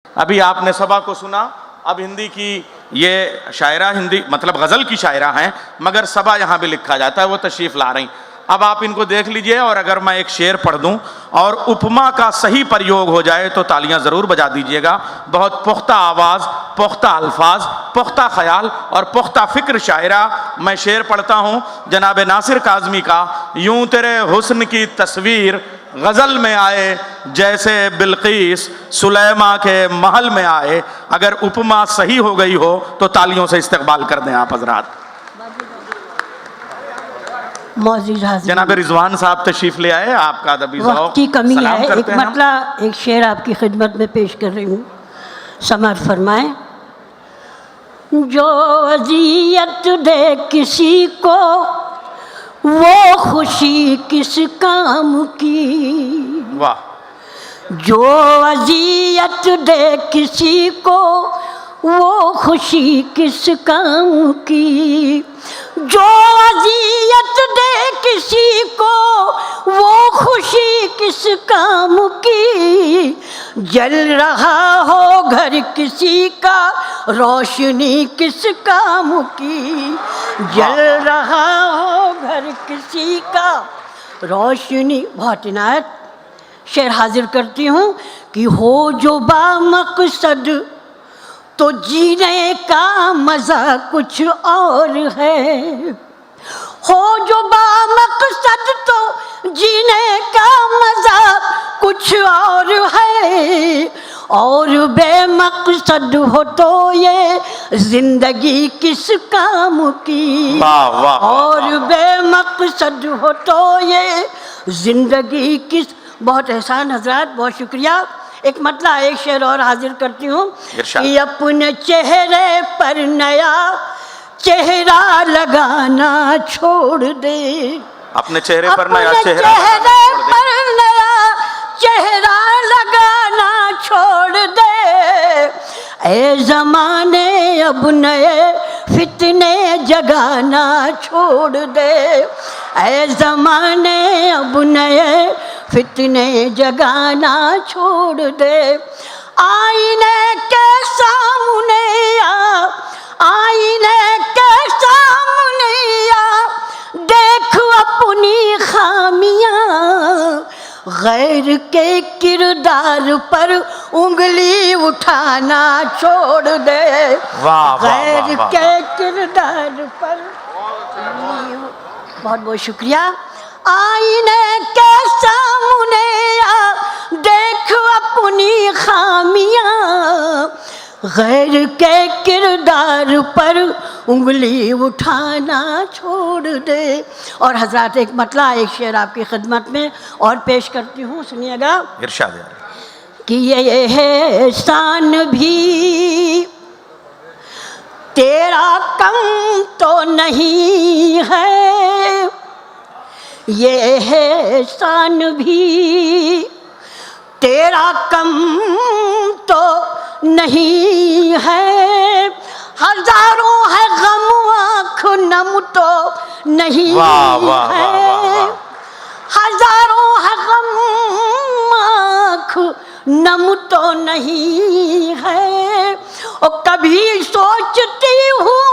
अभी आपने सबा को सुना। अब हिंदी की ये शायरा, हिंदी मतलब गज़ल की शायरा हैं, मगर सबा यहाँ भी लिखा जाता है, वो तशरीफ़ ला रही। अब आप इनको देख लीजिए, और अगर मैं एक शेर पढ़ दूँ और उपमा का सही प्रयोग हो जाए तो तालियां ज़रूर बजा दीजिएगा। बहुत पुख्ता आवाज़, पुख्ता अल्फाज, पुख्ता ख्याल और पुख्ता फ़िक्र शायरा। मैं शेर पढ़ता हूँ जनाब नासिर काज़मी का। यूं तेरे हुस्न की तस्वीर गज़ल में आए, जैसे बिल्कीस सुलेमा के महल में आए। अगर उपमा सही हो गई हो तो तालियों से इस्तकबाल कर दें आप हजरात। जनाब रिजवान साहब तशरीफ ले आए, आपका अदबी ज़ौक़ की कमी है। एक मतलब एक शेर आपकी खिदमत में पेश कर रही हूँ, समाअत फरमाएं। जो अज़ियत दे किसी को वो खुशी किस काम की। वाह। जो अज़ियत दे किसी को वो खुशी किस काम की। जो अज़ियत दे किसी को वो खुशी किस काम की। जल रहा हो घर किसी का रोशनी किस काम की। जल रहा हो घर किसी का रोशनी। बहुत इनायत शेर हाजिर करती हूँ कि हो जो बामक़सद तो जीने का मज़ा कुछ और है। हो जो बामक़सद तो जीने का मज़ा कुछ और है। और बेमक़सद हो तो ये ज़िंदगी किस काम की। और बेमक़सद हो तो ये ज़िंदगी किस। बहुत एहसान हज़रात, बहुत शुक्रिया। एक मतला एक शेर और हाजिर करती हूँ कि अपने चेहरे पर नया चेहरा लगाना छोड़ दे। अपने चेहरे पर नया चेहरा पर नया चेहरा लगाना छोड़ दे। ए ज़माने अब नए फितने जगाना छोड़ दे। ए ज़माने अब नए फितने जगाना छोड़ दे। आईने के सामने आ, आईने के सामने आ, देख अपनी खामियां। गैर के किरदार पर उंगली उठाना छोड़ दे। गैर के किरदार पर। बहुत बहुत शुक्रिया। आईने के सामने आ, देख अपनी खामियां। गैर के किरदार पर उंगली उठाना छोड़ दे। और हजरात एक मतला एक शेर आपकी खिदमत में और पेश करती हूँ, सुनिएगा। इरशाद कि ये एहसान भी तेरा कम तो नहीं है। ये एहसान भी तेरा कम तो नहीं है। हजारों है गम आँख नम तो नहीं है। हजारों है गम आँख नम तो नहीं है। और कभी सोचती हूँ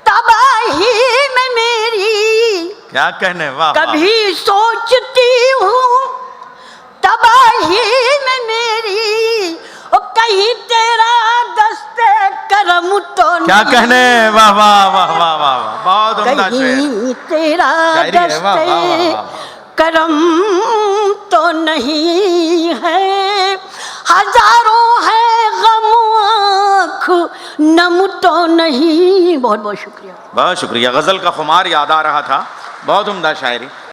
तबाही में मेरी। क्या कहने। वाह। कभी सोचती हूँ तबाही में मेरी। और कहीं तेरा दस्ते करम तो नहीं। क्या कहने। वाह वाह वाह वाह वाह, बहुत उम्दा शेर। कहीं तेरा दस्ते करम तो नहीं है। हजारों है गम आँख नम तो नहीं। बहुत बहुत शुक्रिया। बहुत शुक्रिया। गज़ल का खुमार याद आ रहा था। बहुत उम्दा शायरी।